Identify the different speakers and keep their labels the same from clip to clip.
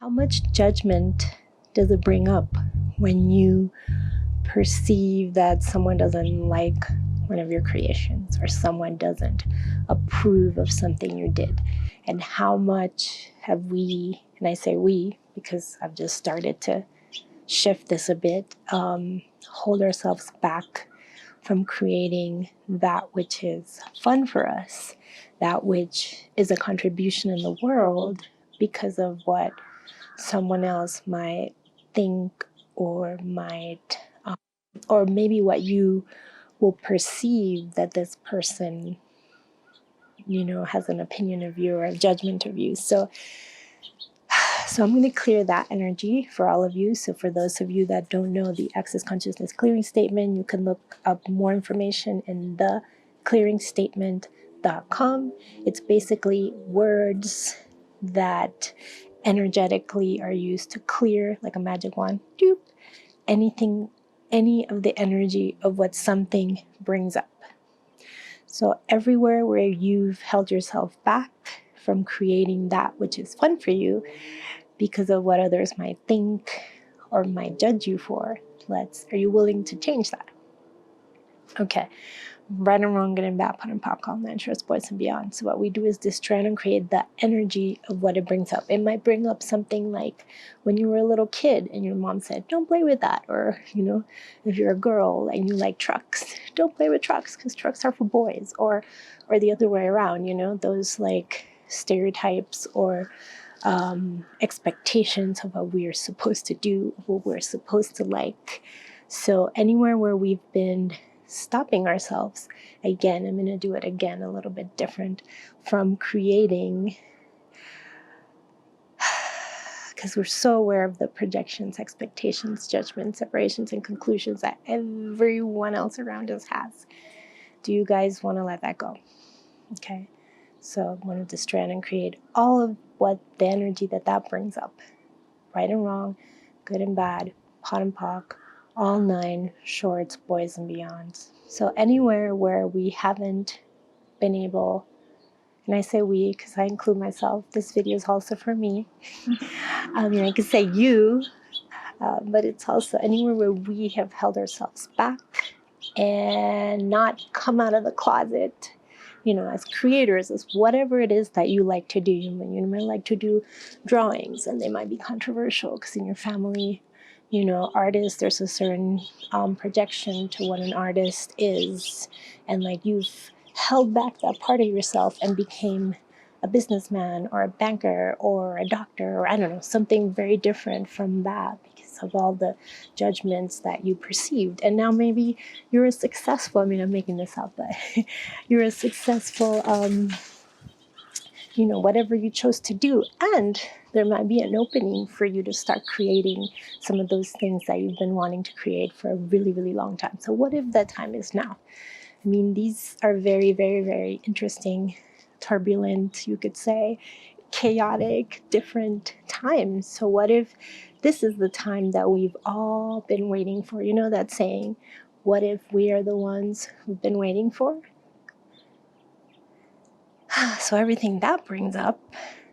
Speaker 1: How much judgment does it bring up when you perceive that someone doesn't like one of your creations or someone doesn't approve of something you did? And how much have we, and I say we because I've just started to shift this a bit, hold ourselves back from creating that which is fun for us, that which is a contribution in the world because of what someone else might think or might, or maybe what you will perceive that this person, has an opinion of you or a judgment of you. So I'm going to clear that energy for all of you. So for those of you that don't know the Access Consciousness Clearing Statement, you can look up more information in theclearingstatement.com. It's basically words that energetically are used to clear, like a magic wand, doop, anything, any of the energy of what something brings up. So everywhere where you've held yourself back from creating that which is fun for you because of what others might think or might judge you for, are you willing to change that? Okay. Right and wrong, good and bad, put and pop, call, interest, boys and beyond. So what we do is distract and create the energy of what it brings up. It might bring up something like when you were a little kid and your mom said, don't play with that. Or, if you're a girl and you like trucks, don't play with trucks because trucks are for boys. Or the other way around, those like stereotypes or expectations of what we're supposed to do, what we're supposed to like. So anywhere where we've been stopping ourselves, again, I'm going to do it again a little bit different, from creating, because we're so aware of the projections, expectations, judgments, separations, and conclusions that everyone else around us has. Do you guys want to let that go? Okay. So I want to distract and create all of what the energy that brings up. Right and wrong, good and bad, pot and pock, all 9 shorts, boys and beyonds. So anywhere where we haven't been able, and I say we because I include myself, this video is also for me. I could say you, but it's also anywhere where we have held ourselves back and not come out of the closet, as creators, as whatever it is that you like to do. You might like to do drawings, and they might be controversial because in your family, artists, there's a certain projection to what an artist is, and like you've held back that part of yourself and became a businessman or a banker or a doctor or I don't know, something very different from that because of all the judgments that you perceived. And now maybe you're a successful, I'm making this up, but you're a successful, whatever you chose to do. And there might be an opening for you to start creating some of those things that you've been wanting to create for a really, really long time. So what if that time is now? These are very, very, very interesting, turbulent, you could say, chaotic, different times. So what if this is the time that we've all been waiting for? You know that saying, what if we are the ones who've been waiting for? So everything that brings up,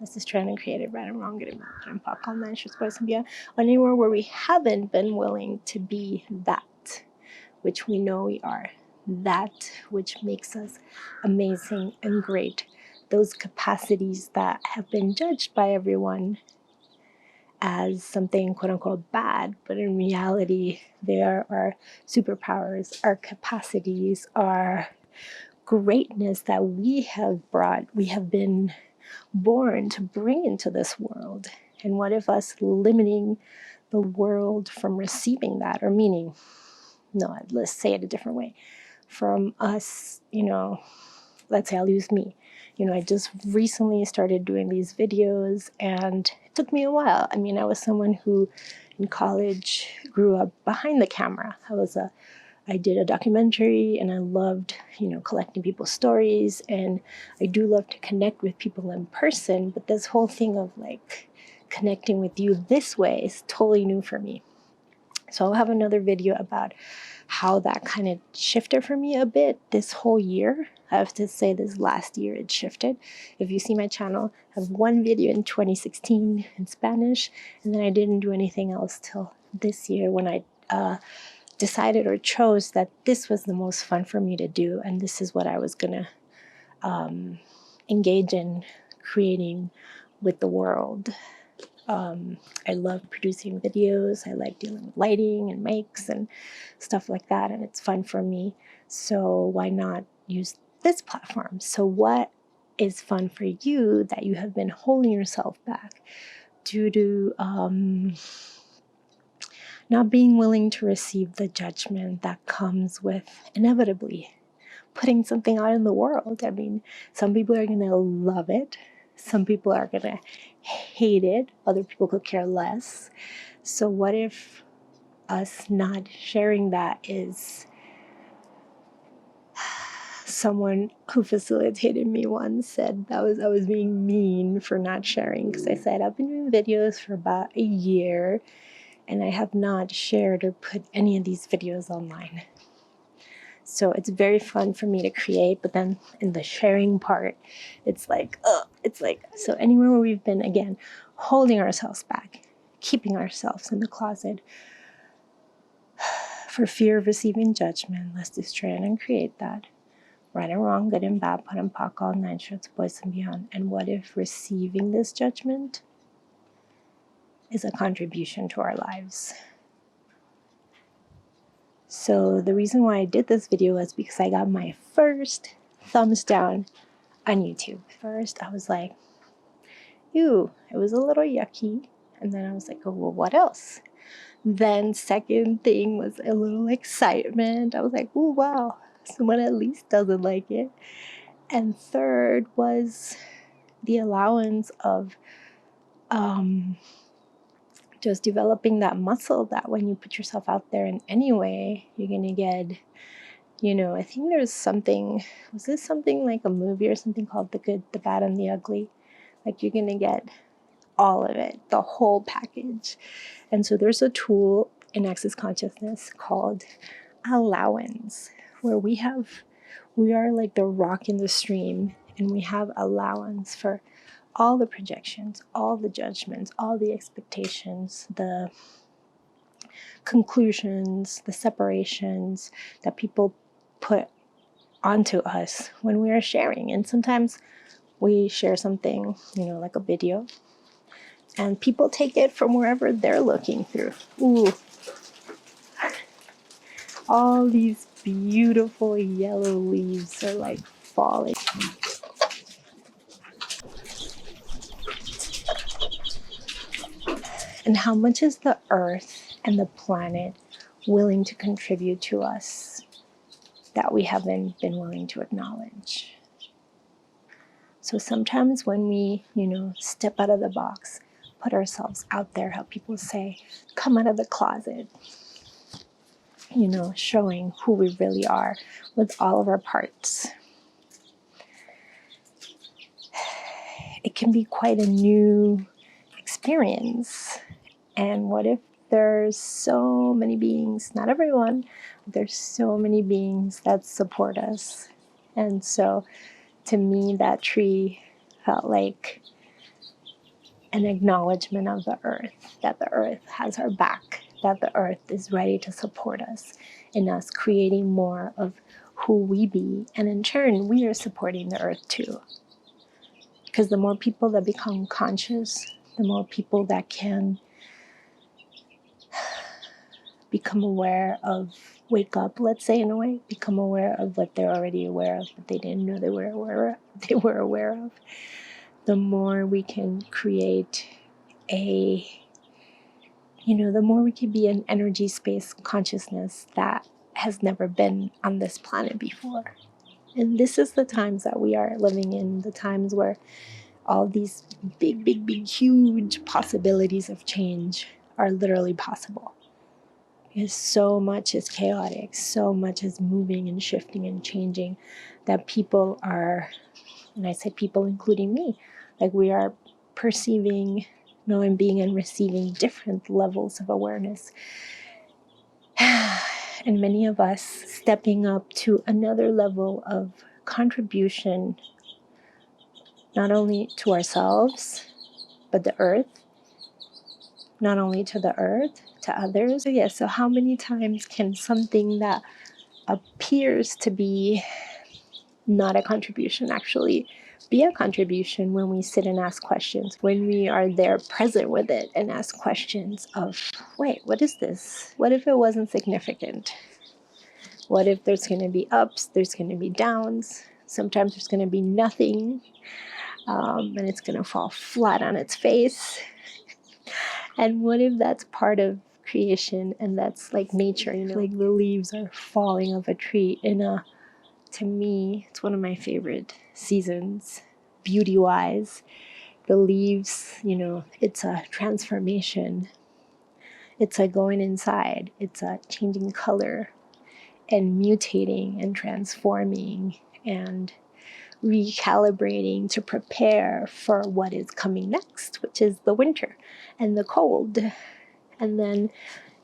Speaker 1: this is trying to create it right and wrong, good and bad, and pop, call, managers, boys and beyond, anywhere where we haven't been willing to be that which we know we are, that which makes us amazing and great, those capacities that have been judged by everyone as something quote unquote bad, but in reality they are our superpowers, our capacities, our greatness that we have brought, we have been born to bring into this world. And what if us limiting the world from receiving that, or meaning, no, let's say it a different way, from us, let's say I'll use me. I just recently started doing these videos and it took me a while. I was someone who in college grew up behind the camera. I did a documentary and I loved, collecting people's stories, and I do love to connect with people in person, but this whole thing of like connecting with you this way is totally new for me. So I'll have another video about how that kind of shifted for me a bit this whole year. I have to say this last year it shifted. If you see my channel, I have one video in 2016 in Spanish, and then I didn't do anything else till this year when I decided or chose that this was the most fun for me to do, and this is what I was gonna engage in creating with the world. I love producing videos. I like dealing with lighting and mics and stuff like that, and it's fun for me. So why not use this platform? So what is fun for you that you have been holding yourself back due to not being willing to receive the judgment that comes with inevitably putting something out in the world? I mean, some people are going to love it. Some people are going to hate it. Other people could care less. So what if us not sharing that is... Someone who facilitated me once said that I was being mean for not sharing, because I said I've been doing videos for about a year and I have not shared or put any of these videos online. So it's very fun for me to create, but then in the sharing part, it's like, so anywhere where we've been, again, holding ourselves back, keeping ourselves in the closet for fear of receiving judgment, let's destroy it and create that. Right and wrong, good and bad, put and pock, all nine shorts, boys and beyond. And what if receiving this judgment is a contribution to our lives? So the reason why I did this video was because I got my first thumbs down on YouTube. First, I was like, ew, it was a little yucky. And then I was like, oh, well, what else? Then second thing was a little excitement. I was like, oh, wow, someone at least doesn't like it. And third was the allowance of just developing that muscle that when you put yourself out there in any way, you're going to get, I think there's something, was this something like a movie or something called The Good, the Bad, and the Ugly? Like you're going to get all of it, the whole package. And so there's a tool in Access Consciousness called allowance, where we are like the rock in the stream, and we have allowance for all the projections, all the judgments, all the expectations, the conclusions, the separations that people put onto us when we are sharing. And sometimes we share something, like a video, and people take it from wherever they're looking through. Ooh, all these beautiful yellow leaves are like falling. And how much is the earth and the planet willing to contribute to us that we haven't been willing to acknowledge? So sometimes when we, step out of the box, put ourselves out there, how people say, come out of the closet, showing who we really are with all of our parts, it can be quite a new experience. And what if there's so many beings, not everyone, but there's so many beings that support us? And so to me, that tree felt like an acknowledgement of the earth, that the earth has our back, that the earth is ready to support us in us creating more of who we be. And in turn, we are supporting the earth too. Because the more people that become conscious, the more people that can become aware of, wake up, let's say, in a way, become aware of what they're already aware of, but they didn't know they were aware of, the more we can create the more we can be an energy space consciousness that has never been on this planet before. And this is the times that we are living in, the times where all these big, big, big, huge possibilities of change are literally possible. Because so much is chaotic, so much is moving and shifting and changing, that people are, and I say people including me, like we are perceiving, knowing, being, and receiving different levels of awareness. And many of us stepping up to another level of contribution not only to ourselves, but the earth, not only to the earth, to others. So how many times can something that appears to be not a contribution actually be a contribution when we sit and ask questions, when we are there present with it and ask questions of, wait, what is this? What if it wasn't significant? What if there's going to be ups, there's going to be downs, sometimes there's going to be nothing, and it's going to fall flat on its face? And what if that's part of creation and that's like nature, like the leaves are falling off a tree to me, it's one of my favorite seasons, beauty-wise. The leaves, it's a transformation. It's a going inside. It's a changing color and mutating and transforming and recalibrating to prepare for what is coming next, which is the winter and the cold. And then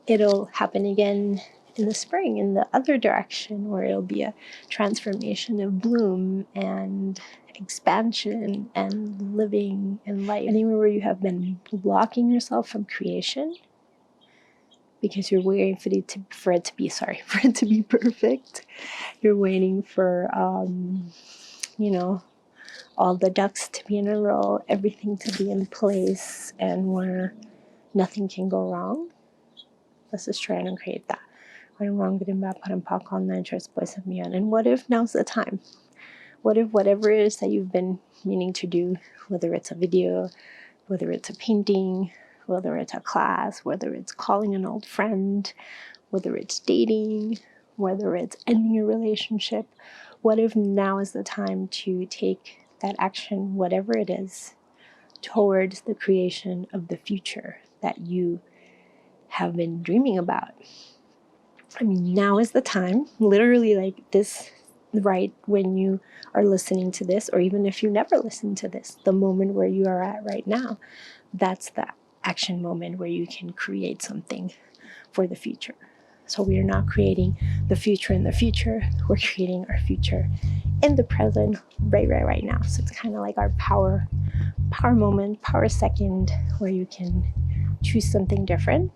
Speaker 1: it'll happen again in the spring in the other direction, where it'll be a transformation of bloom and expansion and living and life. Anywhere where you have been blocking yourself from creation because you're waiting for it to be perfect. You're waiting for all the ducks to be in a row, everything to be in place, and where nothing can go wrong. Let's just try and create that. And what if now's the time? What if whatever it is that you've been meaning to do, whether it's a video, whether it's a painting, whether it's a class, whether it's calling an old friend, whether it's dating, whether it's ending a relationship, what if now is the time to take that action, whatever it is, towards the creation of the future that you have been dreaming about? Now is the time, literally like this, right when you are listening to this, or even if you never listen to this, the moment where you are at right now, that's the action moment where you can create something for the future. So we are not creating the future in the future, we're creating our future in the present, right now. So it's kind of like our power moment, power second, where you can choose something different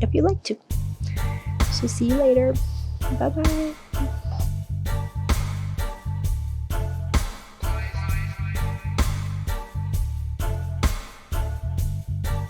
Speaker 1: if you like to. So see you later. Bye-bye.